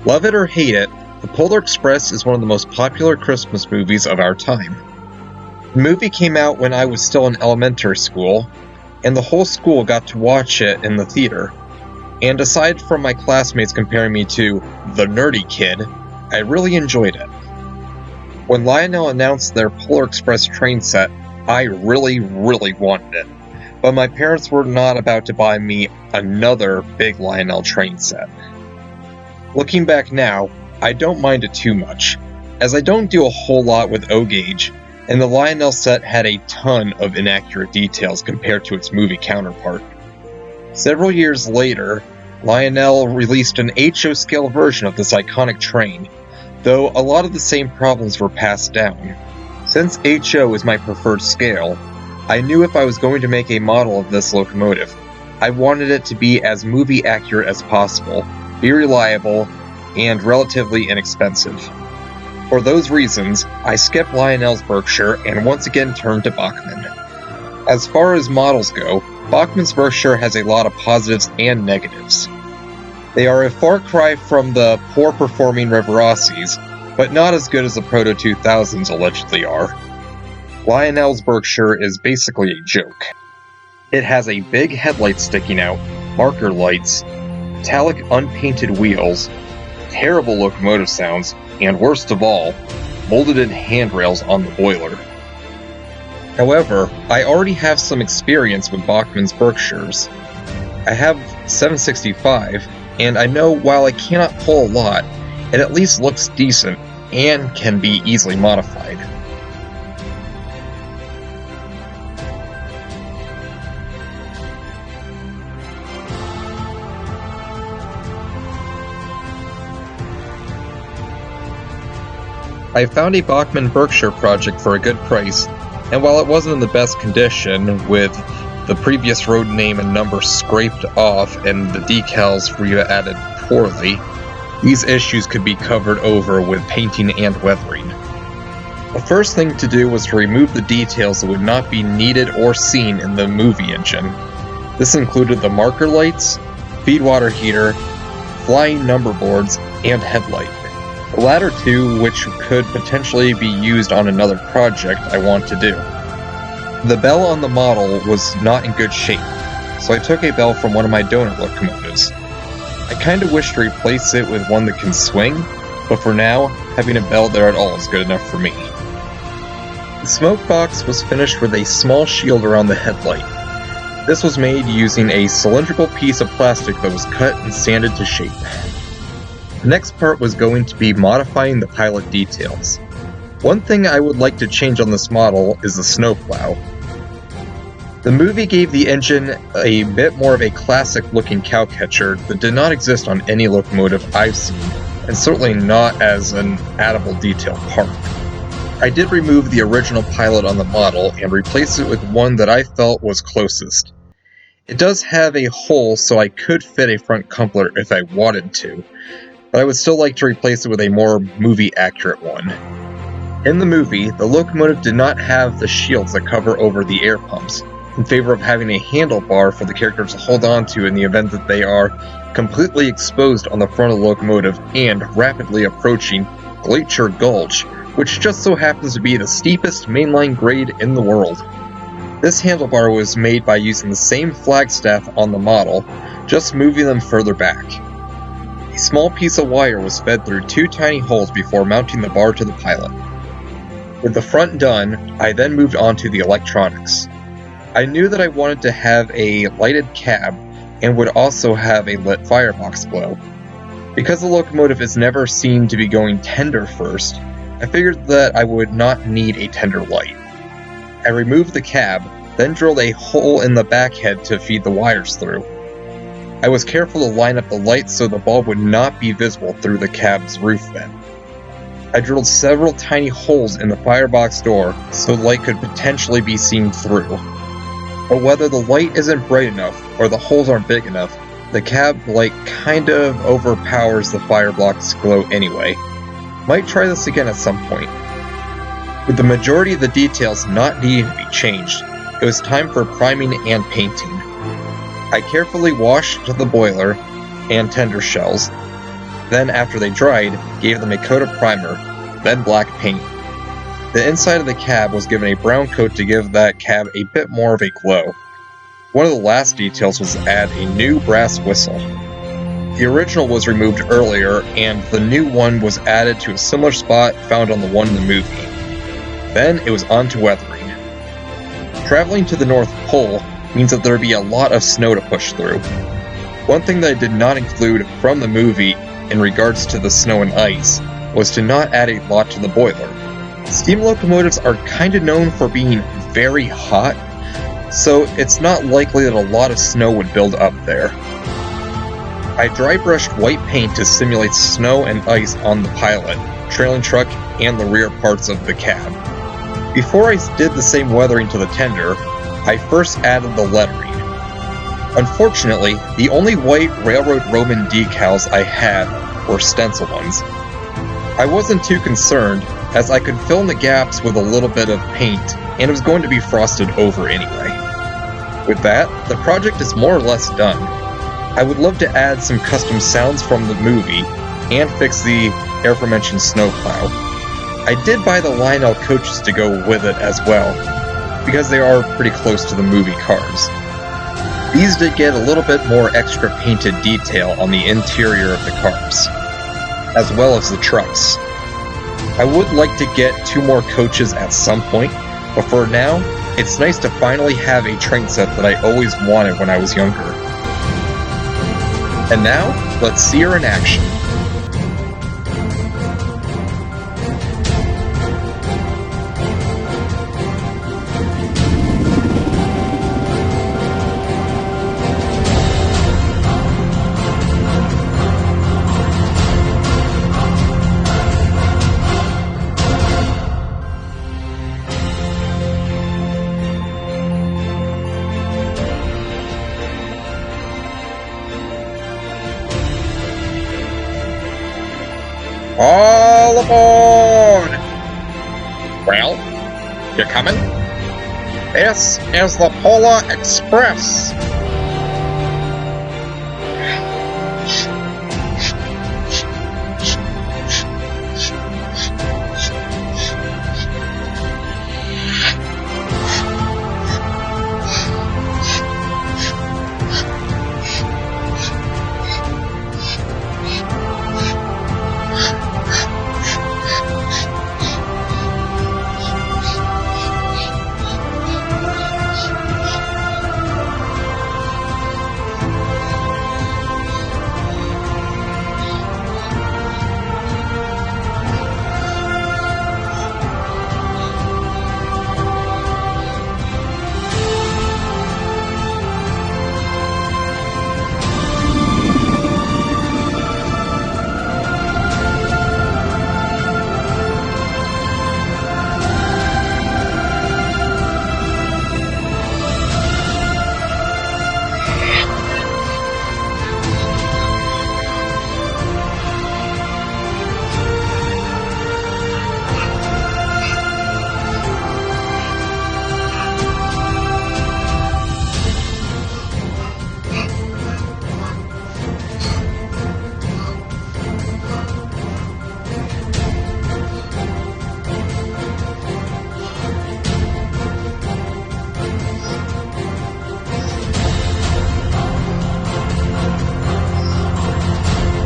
Love it or hate it, The Polar Express is one of the most popular Christmas movies of our time. The movie came out when I was still in elementary school, and the whole school got to watch it in the theater. And aside from my classmates comparing me to the nerdy kid, I really enjoyed it. When Lionel announced their Polar Express train set, I really wanted it. But my parents were not about to buy me another big Lionel train set. Looking back now, I don't mind it too much, as I don't do a whole lot with O-Gauge, and the Lionel set had a ton of inaccurate details compared to its movie counterpart. Several years later, Lionel released an HO scale version of this iconic train, though a lot of the same problems were passed down. Since HO is my preferred scale, I knew if I was going to make a model of this locomotive, I wanted it to be as movie accurate as possible, be reliable, and relatively inexpensive. For those reasons, I skipped Lionel's Berkshire and once again turned to Bachmann. As far as models go, Bachmann's Berkshire has a lot of positives and negatives. They are a far cry from the poor-performing Riveraces, but not as good as the Proto-2000s allegedly are. Lionel's Berkshire is basically a joke. It has a big headlight sticking out, marker lights, metallic unpainted wheels, terrible locomotive sounds, and worst of all, molded-in handrails on the boiler. However, I already have some experience with Bachmann's Berkshires. I have 765, and I know while I cannot pull a lot, it at least looks decent and can be easily modified. I found a Bachmann Berkshire project for a good price, and while it wasn't in the best condition, with the previous road name and number scraped off and the decals re-added poorly, these issues could be covered over with painting and weathering. The first thing to do was to remove the details that would not be needed or seen in the movie engine. This included the marker lights, feed water heater, flying number boards, and headlight. The latter two, which could potentially be used on another project I want to do. The bell on the model was not in good shape, so I took a bell from one of my donor locomotives. I kinda wish to replace it with one that can swing, but for now, having a bell there at all is good enough for me. The smoke box was finished with a small shield around the headlight. This was made using a cylindrical piece of plastic that was cut and sanded to shape. The next part was going to be modifying the pilot details. One thing I would like to change on this model is the snowplow. The movie gave the engine a bit more of a classic-looking cowcatcher that did not exist on any locomotive I've seen, and certainly not as an addable detail part. I did remove the original pilot on the model and replace it with one that I felt was closest. It does have a hole so I could fit a front coupler if I wanted to, but I would still like to replace it with a more movie-accurate one. In the movie, the locomotive did not have the shields that cover over the air pumps, in favor of having a handlebar for the characters to hold on to in the event that they are completely exposed on the front of the locomotive and rapidly approaching Glacier Gulch, which just so happens to be the steepest mainline grade in the world. This handlebar was made by using the same flagstaff on the model, just moving them further back. A small piece of wire was fed through two tiny holes before mounting the bar to the pilot. With the front done, I then moved on to the electronics. I knew that I wanted to have a lighted cab and would also have a lit firebox below. Because the locomotive is never seen to be going tender first, I figured that I would not need a tender light. I removed the cab, then drilled a hole in the back head to feed the wires through. I was careful to line up the lights so the bulb would not be visible through the cab's roof vent. I drilled several tiny holes in the firebox door so the light could potentially be seen through. But whether the light isn't bright enough or the holes aren't big enough, the cab light kind of overpowers the firebox glow anyway. Might try this again at some point. With the majority of the details not needing to be changed, it was time for priming and painting. I carefully washed the boiler and tender shells, then after they dried, gave them a coat of primer, then black paint. The inside of the cab was given a brown coat to give that cab a bit more of a glow. One of the last details was to add a new brass whistle. The original was removed earlier, and the new one was added to a similar spot found on the one in the movie. Then it was on to weathering. Traveling to the North Pole means that there would be a lot of snow to push through. One thing that I did not include from the movie in regards to the snow and ice was to not add a lot to the boiler. Steam locomotives are kinda known for being very hot, so it's not likely that a lot of snow would build up there. I dry brushed white paint to simulate snow and ice on the pilot, trailing truck, and the rear parts of the cab. Before I did the same weathering to the tender, I first added the lettering. Unfortunately, the only white Railroad Roman decals I had were stencil ones. I wasn't too concerned, as I could fill in the gaps with a little bit of paint, and it was going to be frosted over anyway. With that, the project is more or less done. I would love to add some custom sounds from the movie, and fix the aforementioned snowplow. I did buy the Lionel coaches to go with it as well, because they are pretty close to the movie cars. These did get a little bit more extra painted detail on the interior of the cars, as well as the trucks. I would like to get 2 more coaches at some point, but for now, it's nice to finally have a train set that I always wanted when I was younger. And now, let's see her in action. All aboard! Well, you coming? This is the Polar Express.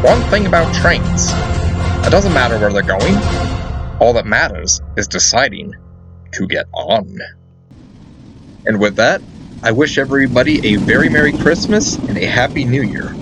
One thing about trains, it doesn't matter where they're going. All that matters is deciding to get on. And with that, I wish everybody a very Merry Christmas and a Happy New Year.